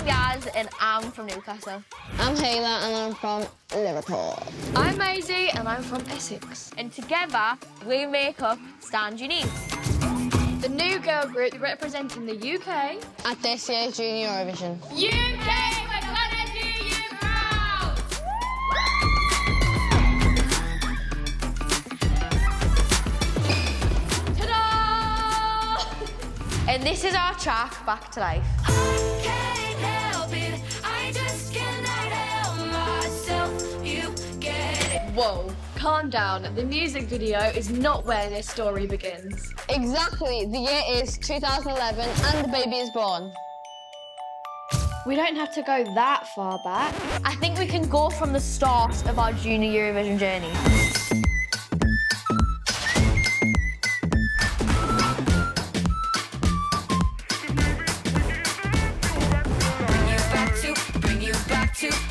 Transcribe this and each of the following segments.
I'm Yaz and I'm from Newcastle. I'm Hayla and I'm from Liverpool. I'm Maisie and I'm from Essex. And together, we make up Stand Unique. The new girl group representing the UK. At this year's Junior Eurovision. UK, we're gonna do you proud! Ta-da! And this is our track, Back to Life. I can't help it, I just cannot help myself, you get it. Whoa, calm down. The music video is not where this story begins. Exactly. The year is 2011 and the baby is born. We don't have to go that far back. I think we can go from the start of our Junior Eurovision journey.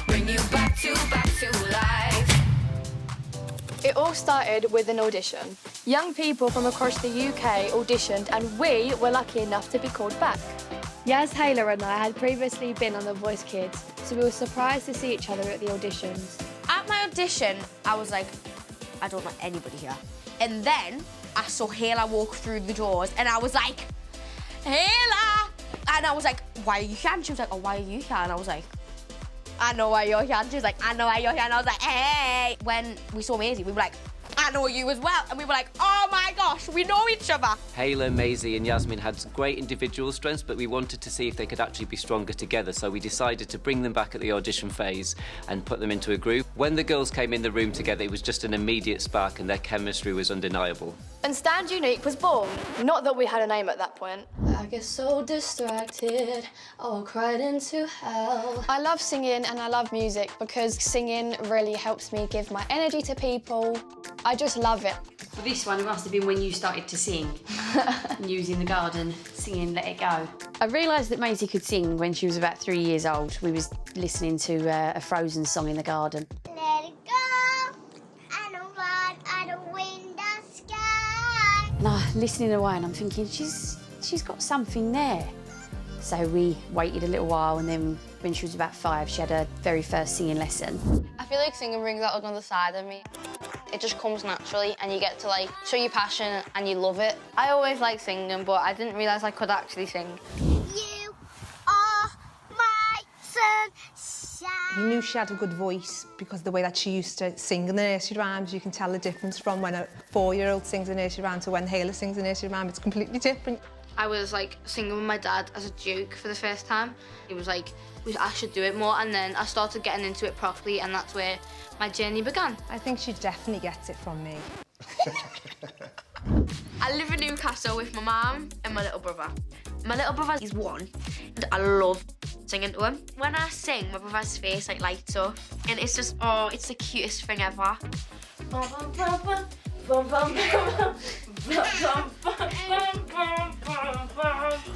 Bring you back to life. It all started with an audition. Young people from across the UK auditioned and we were lucky enough to be called back. Yaz, Hayla and I had previously been on The Voice Kids, so we were surprised to see each other at the auditions. At my audition, I was like, I don't know anybody here. And then I saw Hayla walk through the doors and I was like, Hayla! And I was like, why are you here? And she was like, oh, why are you here? And I was like, I know why you're here. And she was like, I know why you're here. And I was like, hey. When we saw Maisie, we were like, I know you as well. And we were like, oh my gosh, we know each other. Hayla, Maisie and Yazmin had some great individual strengths, but we wanted to see if they could actually be stronger together. So we decided to bring them back at the audition phase and put them into a group. When the girls came in the room together, it was just an immediate spark and their chemistry was undeniable. And Stand Unique was born. Not that we had a name at that point. I get so distracted, oh, I cried into hell. I love singing and I love music because singing really helps me give my energy to people. I just love it. For this one, it must have been when you started to sing. And you was in the garden singing Let It Go. I realised that Maisie could sing when she was about 3 years old. We was listening to a Frozen song in the garden. Let it go, and a ride out the window sky. And I'm listening away and I'm thinking, she's got something there. So we waited a little while and then when she was about 5, she had her very first singing lesson. I feel like singing brings out another side of me. It just comes naturally and you get to like show your passion and you love it. I always liked singing, but I didn't realise I could actually sing. You are my sunshine. We knew she had a good voice because the way that she used to sing in the nursery rhymes, you can tell the difference from when a 4-year-old sings a nursery rhyme to when Hayla sings a nursery rhyme. It's completely different. I was like singing with my dad as a joke for the first time. He was like, I should do it more, and then I started getting into it properly, and that's where my journey began. I think she definitely gets it from me. I live in Newcastle with my mum and my little brother. My little brother is 1, and I love singing to him. When I sing, my brother's face like lights up, and it's just, oh, it's the cutest thing ever.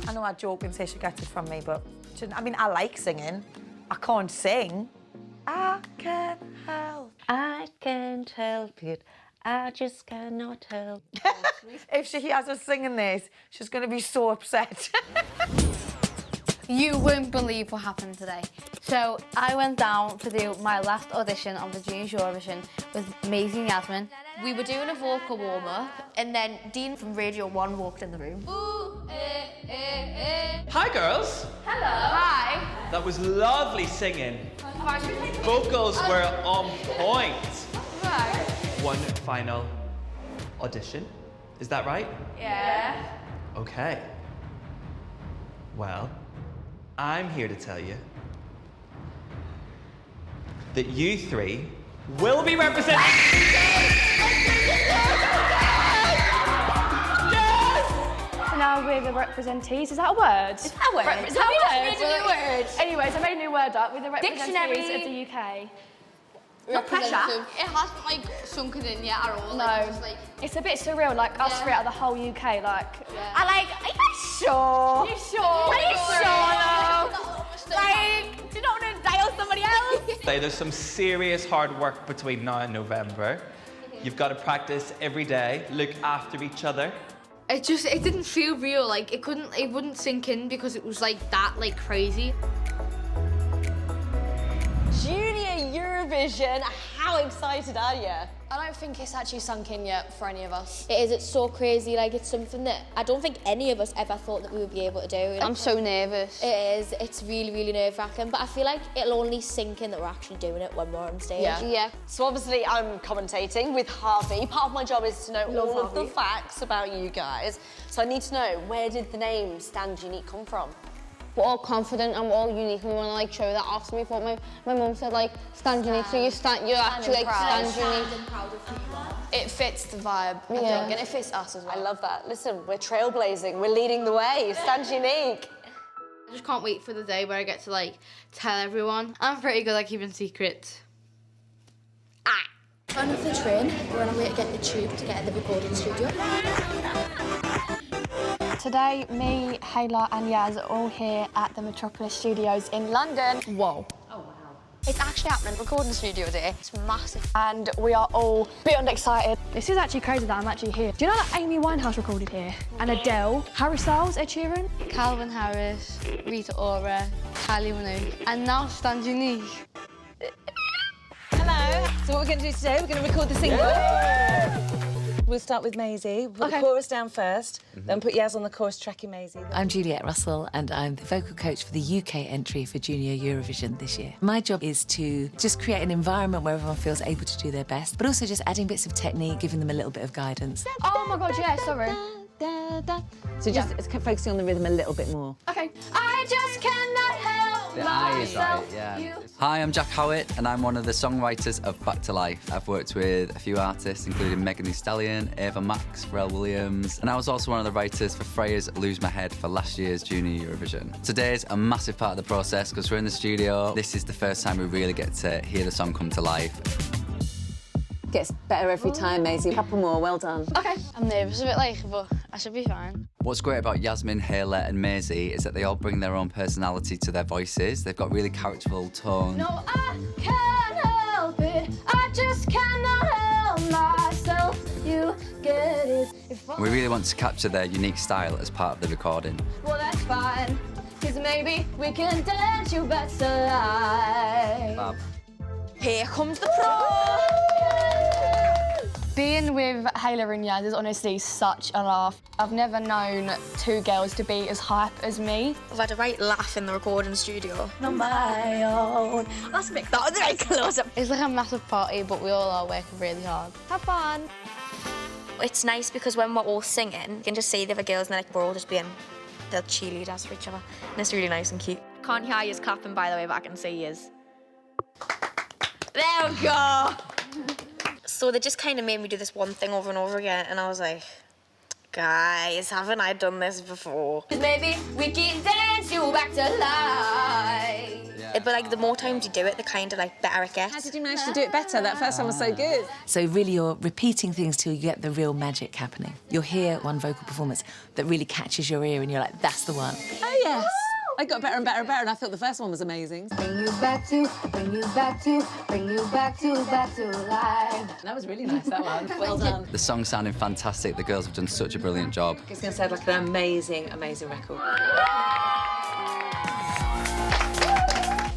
I know I joke and say she gets it from me, but I mean, I like singing. I can't sing. I can't help. I can't help it. I just cannot help. If she hears us singing this, she's going to be so upset. You won't believe what happened today. So I went down to do my last audition of the Junior Eurovision with Maisie and Yazmin. We were doing a vocal warm-up, and then Dean from Radio 1 walked in the room. Hi, girls. Hello. Hi. That was lovely singing. Vocals were on point. Right. One final audition. Is that right? Yeah. Okay. Well, I'm here to tell you that you 3 will be representing... So now we're the representees. Is that a word? Is that a word? Is that a word? Made a new word. Anyways, I made a new word up. We're the representees Dictionary. of the UK. No pressure. It hasn't like sunken in yet at all. No. Like, it's like, it's a bit surreal, like us three out of the whole UK, like... I like, are you sure? You sure? Are you sure though? Like, do you not want to dial somebody else? There's some serious hard work between now and November. You've got to practice every day, look after each other. It didn't feel real, like it wouldn't sink in because it was like that, like crazy. Junior Eurovision. How excited are you? I don't think it's actually sunk in yet for any of us. It is, it's so crazy, like it's something that I don't think any of us ever thought that we would be able to do. I'm so nervous. It is, it's really, really nerve-wracking, but I feel like it'll only sink in that we're actually doing it when we're on stage. Yeah. So obviously I'm commentating with Harvey. Part of my job is to know all of the facts about you guys. So I need to know, where did the name Stand Unique come from? We're all confident and we're all unique and we want to like show that off to me. But my mum said like stand unique, so you're actually like stand unique. It fits the vibe, I think, and it fits us as well. I love that. Listen, we're trailblazing, we're leading the way. Stand Unique. I just can't wait for the day where I get to like tell everyone. I'm pretty good at keeping secrets. Going off the train, we're on our way to get the tube to get in the recording studio. Today, me, Hayla and Yaz are all here at the Metropolis Studios in London. Whoa. Oh, wow. It's actually happening, recording studio day. It's massive. And we are all beyond excited. This is actually crazy that I'm actually here. Do you know that Amy Winehouse recorded here? And Adele, Harry Styles, Ed Sheeran? Calvin Harris, Rita Ora, Kylie Minogue, and now Stand Unique. Hello. So what we're going to do today, we're going to record the single. We'll start with Maisie. Put the chorus down first, then put Yaz on the chorus tracking Maisie. I'm Juliet Russell and I'm the vocal coach for the UK entry for Junior Eurovision this year. My job is to just create an environment where everyone feels able to do their best, but also just adding bits of technique, giving them a little bit of guidance. Oh my God, yeah, sorry. So just focusing on the rhythm a little bit more. Okay. I just cannot help The eye is right, myself. yeah. Hi, I'm Jack Howitt, and I'm one of the songwriters of Back to Life. I've worked with a few artists, including Megan Thee Stallion, Ava Max, Pharrell Williams, and I was also one of the writers for Freya's Lose My Head for last year's Junior Eurovision. Today's a massive part of the process because we're in the studio. This is the first time we really get to hear the song come to life. Gets better every time, Maisie. A couple more, well done. Okay. I'm nervous a bit, like, but I should be fine. What's great about Yazmin, Hayla and Maisie is that they all bring their own personality to their voices. They've got really characterful tone. No, I can't help it. I just cannot help myself. You get it. We really want to capture their unique style as part of the recording. Well, that's fine. Cause maybe we can dance you better live. Fab. Here comes the pro! Being with Hayla and Yaz is honestly such a laugh. I've never known two girls to be as hype as me. I've had a right laugh in the recording studio. On my own. That's a bit, that was very close up. It's like a massive party, but we all are working really hard. Have fun. It's nice because when we're all singing, you can just see the other girls and they're like, we're all just being the cheerleaders for each other. And it's really nice and cute. Can't hear yous clapping, by the way, but I can see yous. There we go. So they just kind of made me do this one thing over and over again, and I was like, guys, haven't I done this before? Maybe we can dance you back to life. Yeah. But like the more times you do it, the kind of like better it gets. How did you manage to do it better? That first one was so good. So really you're repeating things till you get the real magic happening. You'll hear one vocal performance that really catches your ear and you're like, that's the one. Oh, yes. I got better and better and better, and I thought the first one was amazing. Bring you back to, bring you back to, bring you back to life. That was really nice, that one. Well done. The song's sounding fantastic. The girls have done such a brilliant job. It's going to sound like an amazing, amazing record.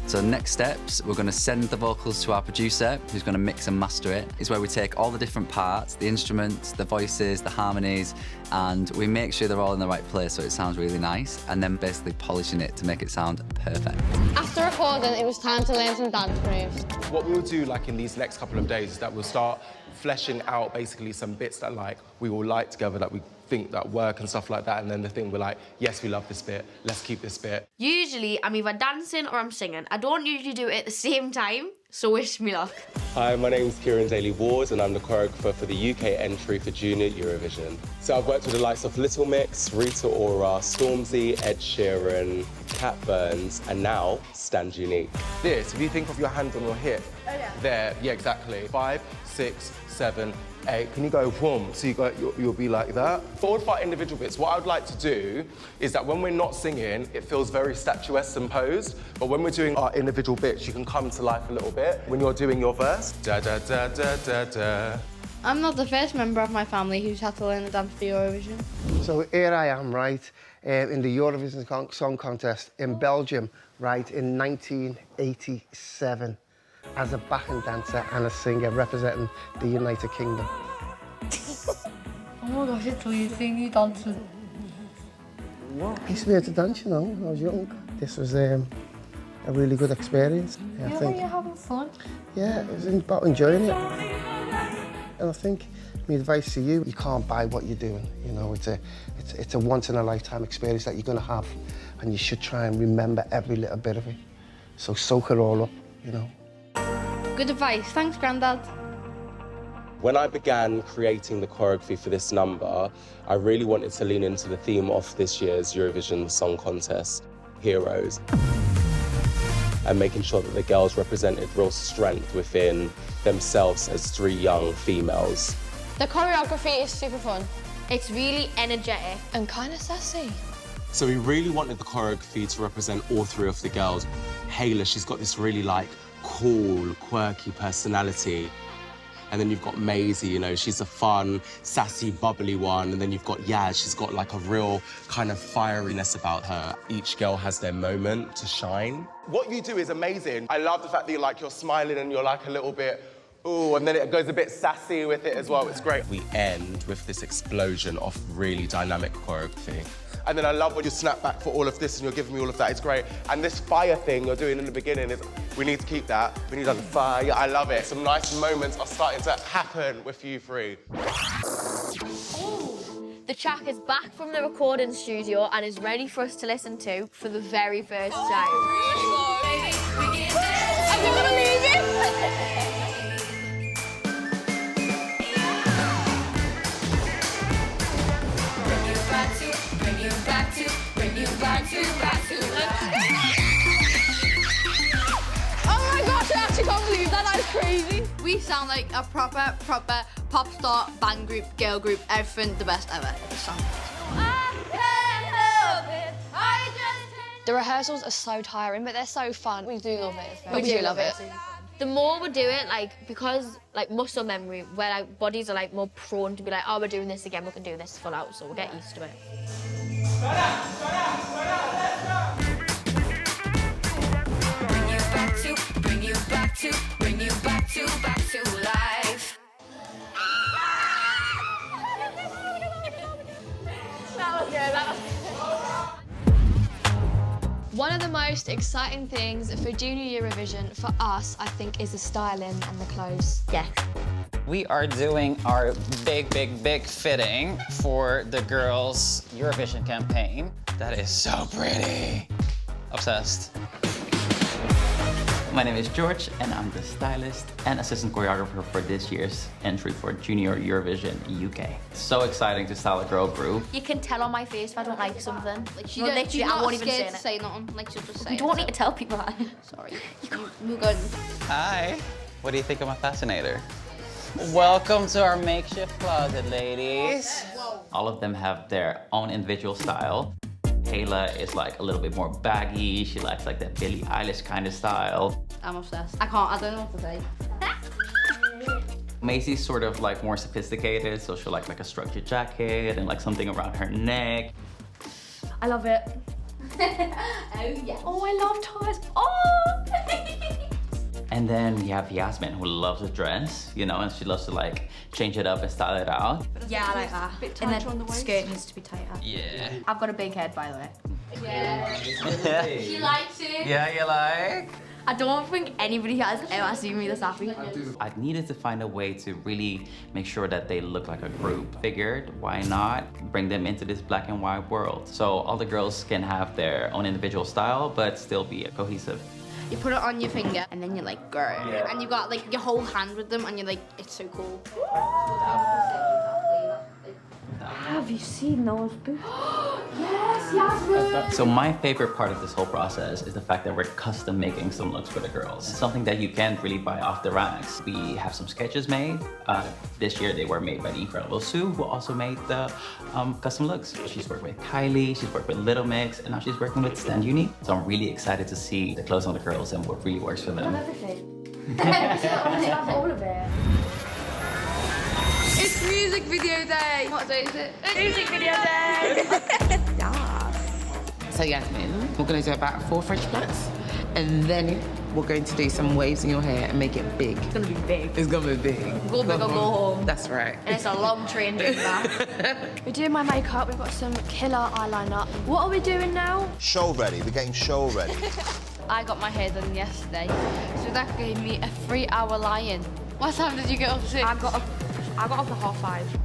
So next steps, we're going to send the vocals to our producer, who's going to mix and master it. It's where we take all the different parts, the instruments, the voices, the harmonies, and we make sure they're all in the right place so it sounds really nice, and then basically polishing it to make it sound perfect. After recording, it was time to learn some dance moves. What we'll do like in these next couple of days is that we'll start fleshing out basically some bits that like we will like together, that we think that work and stuff like that, and then the thing we're like, yes, we love this bit, let's keep this bit. Usually I'm either dancing or I'm singing. I don't usually do it at the same time, so wish me luck. Hi, my name's Kieran Daly-Ward and I'm the choreographer for the UK entry for Junior Eurovision. So I've worked with the likes of Little Mix, Rita Ora, Stormzy, Ed Sheeran, Cat Burns, and now Stand Unique. This, if you think of your hand on your hip, there, yeah, exactly. 5, 6, 7, 8. Can you go boom? So you'll be like that. For all of our individual bits, what I'd like to do is that when we're not singing, it feels very statuesque and posed. But when we're doing our individual bits, you can come to life a little bit. When you're doing your verse, da da da da da da. I'm not the first member of my family who's had to learn the dance for Eurovision. So here I am, right, in the Eurovision Song Contest in Belgium, right, in 1987. as a backing dancer and a singer representing the United Kingdom. Oh my gosh, it's so you sing, you dancing. I used to be able to dance, you know, when I was young. This was a really good experience. I think. You're having fun. Yeah, it was about enjoying it. And I think my advice to you, you can't buy what you're doing. You know, it's a once-in-a-lifetime experience that you're going to have, and you should try and remember every little bit of it. So soak it all up, you know. Good advice. Thanks, Grandad. When I began creating the choreography for this number, I really wanted to lean into the theme of this year's Eurovision Song Contest, Heroes, and making sure that the girls represented real strength within themselves as 3 young females. The choreography is super fun. It's really energetic. And kind of sassy. So we really wanted the choreography to represent all 3 of the girls. Hayla, she's got this really like cool, quirky personality. And then you've got Maisie, you know, she's a fun, sassy, bubbly one. And then you've got Yaz, she's got like a real kind of fieriness about her. Each girl has their moment to shine. What you do is amazing. I love the fact that you're smiling and you're like a little bit, ooh, and then it goes a bit sassy with it as well. It's great. We end with this explosion of really dynamic choreography. And then I love when you snap back for all of this and you're giving me all of that. It's great. And this fire thing you're doing in the beginning, we need to keep that. We need a fire. I love it. Some nice moments are starting to happen with you 3. The track is back from the recording studio and is ready for us to listen to for the very first time. Are we gonna leave it? Oh my gosh, I actually can't believe that. That's crazy. We sound like a proper pop star, band group, girl group, everything the best ever. The rehearsals are so tiring, but they're so fun. We do love it. We do love it. The more we do it, like, because, like, muscle memory, where, like, bodies are, like, more prone to be like, oh, we're doing this again, we can do this full out, so we'll get used to it. Bring you back to life. That was good, that was... One of the most exciting things for Junior Eurovision for us, I think, is the styling and the clothes. Yes. We are doing our big fitting for the girls' Eurovision campaign. That is so pretty. Obsessed. My name is George, and I'm the stylist and assistant choreographer for this year's entry for Junior Eurovision UK. So exciting to style a girl group. You can tell on my face if I don't like something. Like, literally, I won't even say it. Say nothing. Like, she'll just say We don't need to tell people that. Sorry. You're good. Hi. What do you think of my fascinator? Welcome to our makeshift closet, ladies. All of them have their own individual style. Hayla is like a little bit more baggy. She likes like that Billie Eilish kind of style. I'm obsessed. I don't know what to say. Maisie's sort of like more sophisticated, so she'll like a structured jacket and like something around her neck. I love it. Oh, yeah. Oh, I love ties. Oh! And then we have Yazmin, who loves a dress, you know, and she loves to like change it up and style it out. Yeah, I like that. Bit And tighter then on the waist. skirt needs to be tighter. Yeah. I've got a big head, by the way. Yeah. She likes it. Yeah, you like? I don't think anybody has ever seen me this happy. I needed to find a way to really make sure that they look like a group. Figured, why not bring them into this black and white world? So all the girls can have their own individual style, but still be cohesive. You put it on your finger and then you're like, girl. Yeah. And you've got like your whole hand with them and you're like, it's so cool. Have you seen those boots? Yes, Yazmin! So my favorite part of this whole process is the fact that we're custom making some looks for the girls. It's something that you can't really buy off the racks. We have some sketches made. This year they were made by the incredible Sue, who also made the custom looks. She's worked with Kylie, she's worked with Little Mix, and now she's working with Stand UNIQU. So I'm really excited to see the clothes on the girls and what really works for them. I love everything. I love all of it. It's music video day. What day is it? Music video day. So Yazmin, we're going to do about 4 French flats, and then we're going to do some waves in your hair and make it big. It's gonna be big. It's gonna be big. Go big or go home. That's right. And it's a long train doing that. We're doing my makeup, we've got some killer eyeliner. What are we doing now? Show ready, we're getting show ready. I got my hair done yesterday, so that gave me a 3-hour lie-in. What time did you get up to? I got up at 5:30.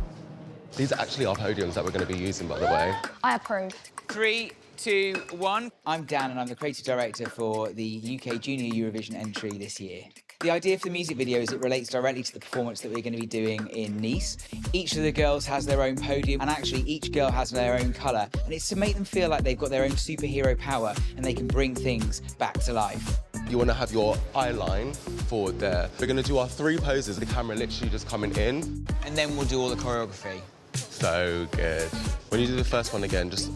These are actually our podiums that we're going to be using, by the way. I approve. 3, 2, 1. I'm Dan and I'm the creative director for the UK Junior Eurovision entry this year. The idea for the music video is it relates directly to the performance that we're going to be doing in Nice. Each of the girls has their own podium and actually each girl has their own colour, and it's to make them feel like they've got their own superhero power and they can bring things back to life. You want to have your eye line forward there. We're going to do our 3 poses, the camera literally just coming in. And then we'll do all the choreography. So good. When you do the first one again, just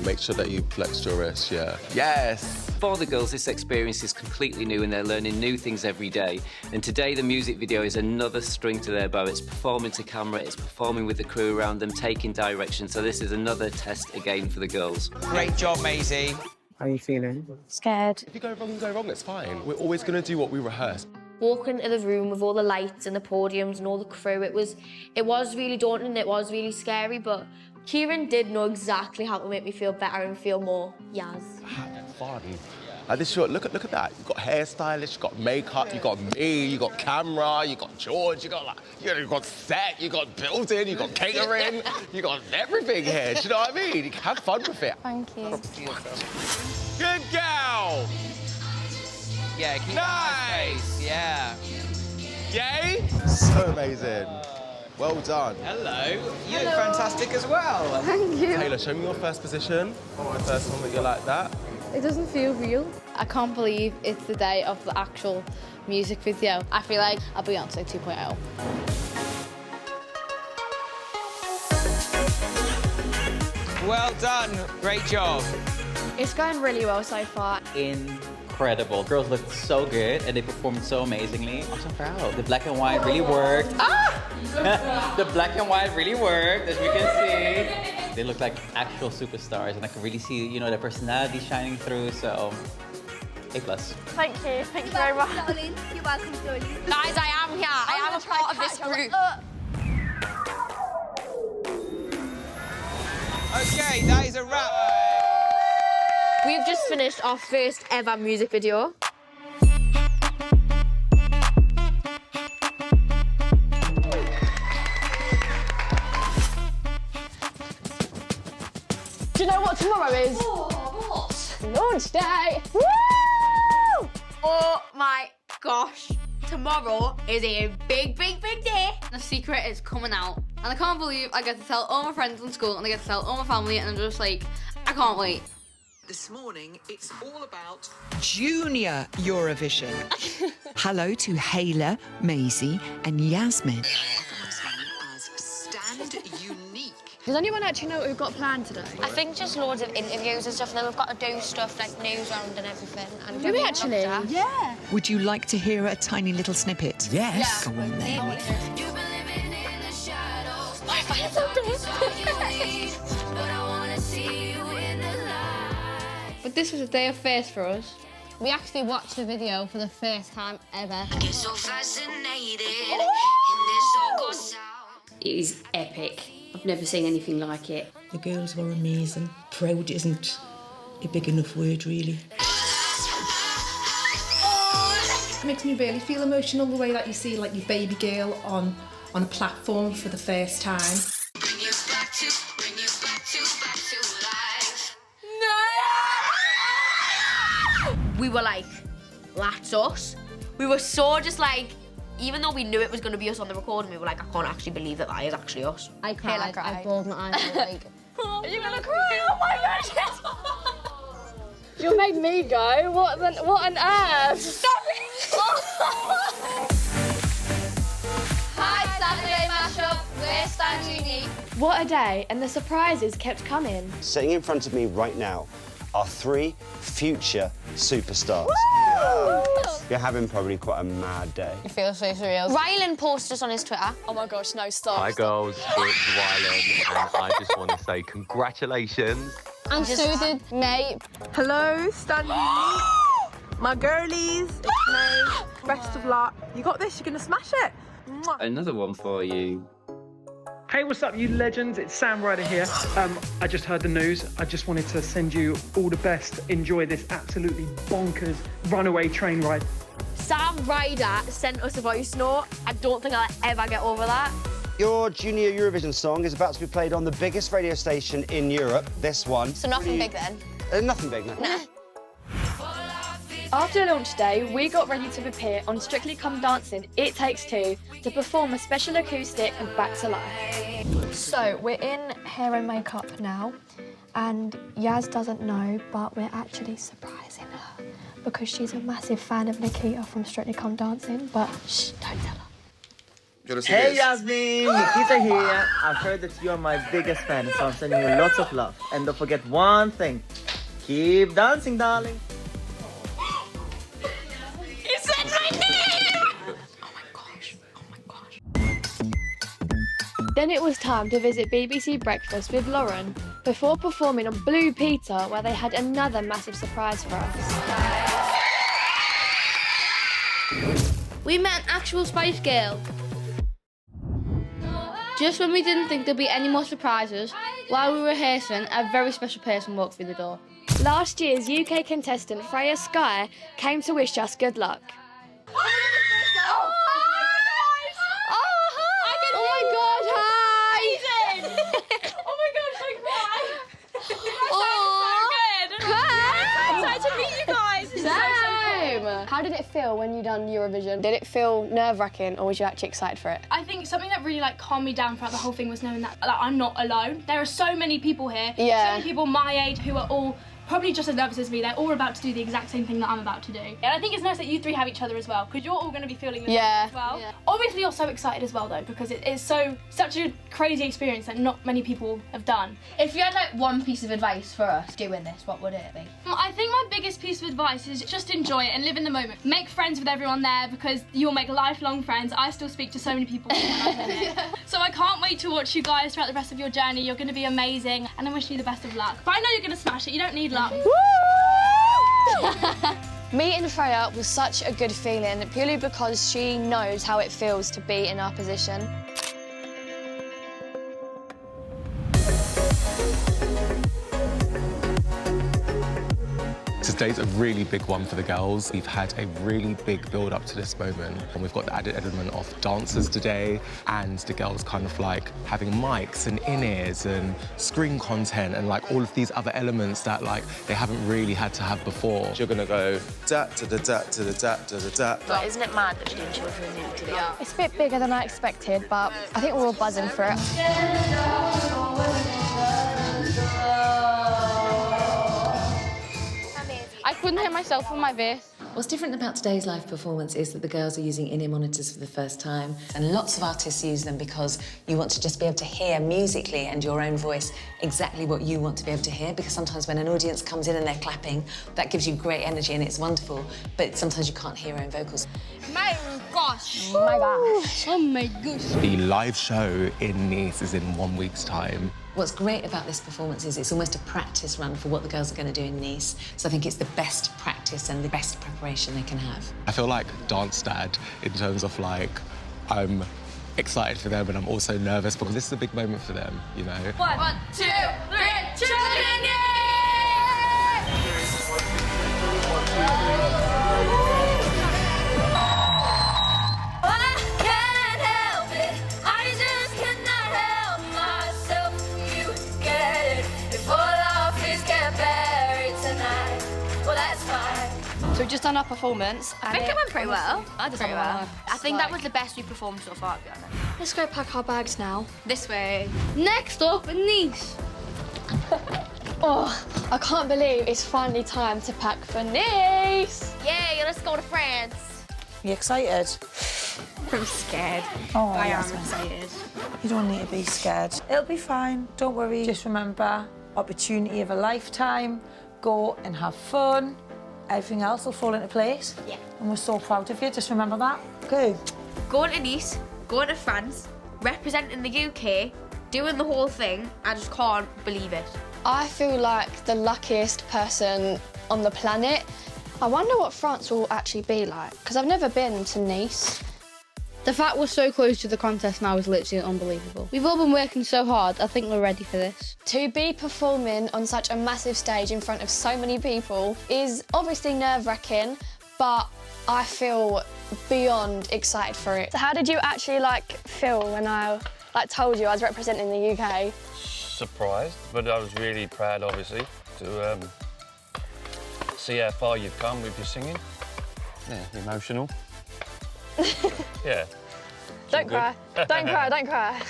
make sure that you flex your wrist, yeah. Yes! For the girls, this experience is completely new and they're learning new things every day. And today, the music video is another string to their bow. It's performing to camera, it's performing with the crew around them, taking direction. So this is another test again for the girls. Great job, Maisie. How are you feeling? Scared. If you go wrong, you go wrong, it's fine. We're always going to do what we rehearse. Walking into the room with all the lights and the podiums and all the crew, it was really daunting, it was really scary, but Kieran did know exactly how to make me feel better and feel more Yaz. Fun. This shot, look at that. You've got hairstylists, you've got makeup, you've got me, you've got camera, you've got George, you've got set, you've got building, you've got catering, you've got everything here. Do you know what I mean? Have fun with it. Thank you. Good girl! Yeah, keep nice! Yeah. Yay! So amazing. Well done. Hello. You look fantastic as well. Thank you. Hayla, show me your first position. The first one that you're like that. It doesn't feel real. I can't believe it's the day of the actual music video. I feel like I'll Beyonce 2.0. Well done. Great job. It's going really well so far. Incredible. Girls looked so good and they performed so amazingly. I'm so proud. The black and white really worked. The black and white really worked, as we can see. They look like actual superstars and I can really see, you know, their personality shining through, so A+. Thank you very much. Darling. You're welcome, darling. Guys, I am here. I am a part of this group. Okay, that is a wrap. We've just finished our first ever music video. Do you know what tomorrow is? What? Launch day. Woo! Oh my gosh. Tomorrow is a big, big, big day. The secret is coming out. And I can't believe I get to tell all my friends in school and I get to tell all my family and I'm just like, I can't wait. This morning, it's all about Junior Eurovision. Hello to Hayla, Maisie and Yazmin. As Stand Unique. Does anyone actually know what we've got planned today? I think just loads of interviews and stuff, and then we've got to do stuff like news round and everything. And Do we actually? Yeah. Would you like to hear a tiny little snippet? Yes. Go on then. But this was a day of first for us. We actually watched the video for the first time ever. It is epic. I've never seen anything like it. The girls were amazing. Proud isn't a big enough word, really. It makes me really feel emotional the way that you see like your baby girl on a platform for the first time. We were like, that's us. We were so just like, even though we knew it was going to be us on the recording, we were like, I can't actually believe that is actually us. I cried. I bawled my eyes out, like... Are you gonna cry? Oh my gosh! You made me go. What on earth? Stop it! Hi, Saturday mashup. We're Stand Unique. What a day, and the surprises kept coming. Sitting in front of me right now are 3 future superstars. You're having probably quite a mad day. It feels so surreal. Rylan posted us on his Twitter. Oh my gosh, no, stop. Hi girls, it's Rylan, and I just want to say congratulations. And so did May. Hello, Stand Unique. My girlies, it's me. Best of luck. You got this, you're gonna smash it. Mwah. Another one for you. Hey, what's up, you legends? It's Sam Ryder here. I just heard the news. I just wanted to send you all the best. Enjoy this absolutely bonkers runaway train ride. Sam Ryder sent us a voice note. I don't think I'll ever get over that. Your Junior Eurovision song is about to be played on the biggest radio station in Europe, this one. So nothing big then? Nothing big, no. Nah. After launch day, we got ready to appear on Strictly Come Dancing It Takes Two to perform a special acoustic of Back to Life. So we're in hair and makeup now, and Yaz doesn't know, but we're actually surprising her because she's a massive fan of Nikita from Strictly Come Dancing, but shh, don't tell her. Hey Yazmin, Nikita here. I've heard that you are my biggest fan, so I'm sending you lots of love. And don't forget one thing, keep dancing, darling. You said my name! Oh my gosh. Then it was time to visit BBC Breakfast with Lauren before performing on Blue Peter, where they had another massive surprise for us. We met an actual Spice Girl. Just when we didn't think there'd be any more surprises, while we were rehearsing, a very special person walked through the door. Last year's UK contestant Freya Sky came to wish us good luck. How did it feel when you done Eurovision? Did it feel nerve-wracking, or was you actually excited for it? I think something that really calmed me down throughout the whole thing was knowing that I'm not alone. There are so many people here, so many people my age who are all probably just as nervous as me. They're all about to do the exact same thing that I'm about to do. And I think it's nice that you three have each other as well, because you're all going to be feeling this as well. Yeah. Obviously you're so excited as well though, because it is such a crazy experience that not many people have done. If you had one piece of advice for us doing this, what would it be? I think my biggest piece of advice is just enjoy it and live in the moment. Make friends with everyone there, because you'll make lifelong friends. I still speak to so many people when I'm in it. So I can't wait to watch you guys throughout the rest of your journey. You're going to be amazing, and I'm wishing you the best of luck. But I know you're going to smash it. You don't need luck. Meeting Freya was such a good feeling, purely because she knows how it feels to be in our position. Today's a really big one for the girls. We've had a really big build up to this moment, and we've got the added element of dancers today, and the girls kind of having mics and in-ears and screen content and all of these other elements that they haven't really had to have before. You're gonna go da da da da da da da da da. But isn't it mad that you're doing children today? Yeah. It's a bit bigger than I expected, but I think we're all buzzing for it. I couldn't hear myself on my bass. What's different about today's live performance is that the girls are using in-ear monitors for the first time, and lots of artists use them because you want to just be able to hear musically and your own voice exactly what you want to be able to hear, because sometimes when an audience comes in and they're clapping, that gives you great energy and it's wonderful, but sometimes you can't hear your own vocals. My gosh. Oh my gosh. Oh my gosh. The live show in Nice is in 1 week's time. What's great about this performance is it's almost a practice run for what the girls are going to do in Nice. So I think it's the best practice and the best preparation they can have. I feel like dance dad in terms of I'm excited for them, and I'm also nervous because this is a big moment for them, you know. 1, 2, 3, children, yay! So we've just done our performance. I think it went pretty well. I did pretty well. I think that was the best we performed so far, to be honest. Let's go pack our bags now. This way. Next up, Nice. Oh, I can't believe it's finally time to pack for Nice. Yay, let's go to France. You excited? I'm scared. Oh, I am Yazmin. excited. You don't need to be scared. It'll be fine. Don't worry. Just remember, opportunity of a lifetime. Go and have fun. Everything else will fall into place. Yeah. And we're so proud of you. Just remember that. Okay. Going to Nice, going to France, representing the UK, doing the whole thing. I just can't believe it. I feel like the luckiest person on the planet. I wonder what France will actually be like, because I've never been to Nice. The fact we're so close to the contest now is literally unbelievable. We've all been working so hard, I think we're ready for this. To be performing on such a massive stage in front of so many people is obviously nerve-wracking, but I feel beyond excited for it. So how did you actually feel when I told you I was representing the UK? Surprised, but I was really proud, obviously, to see how far you've come with your singing. Yeah, emotional. Yeah. Don't cry. Don't cry, don't cry.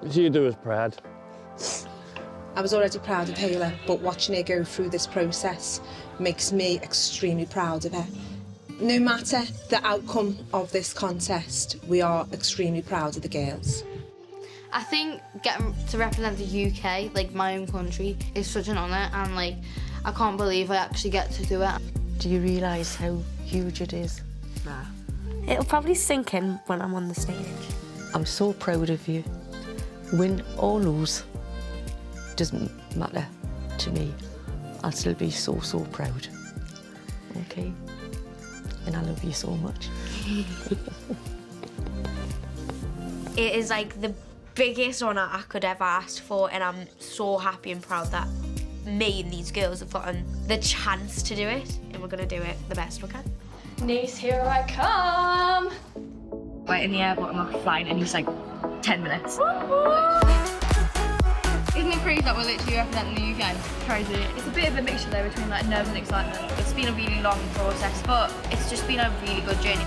You do us proud. I was already proud of Hayla, but watching her go through this process makes me extremely proud of her. No matter the outcome of this contest, we are extremely proud of the girls. I think getting to represent the UK, my own country, is such an honour, and I can't believe I actually get to do it. Do you realise how huge it is? Nah. It'll probably sink in when I'm on the stage. I'm so proud of you. Win or lose, doesn't matter to me. I'll still be so, so proud. Okay? And I love you so much. It is the biggest honour I could ever ask for, and I'm so happy and proud that me and these girls have gotten the chance to do it, and we're going to do it the best we can. Nice, here I come! We're in the airport and we're flying in just 10 minutes. Isn't it crazy that we're literally representing the UK? Crazy. It's a bit of a mixture though between nerves and excitement. It's been a really long process, but it's just been a really good journey.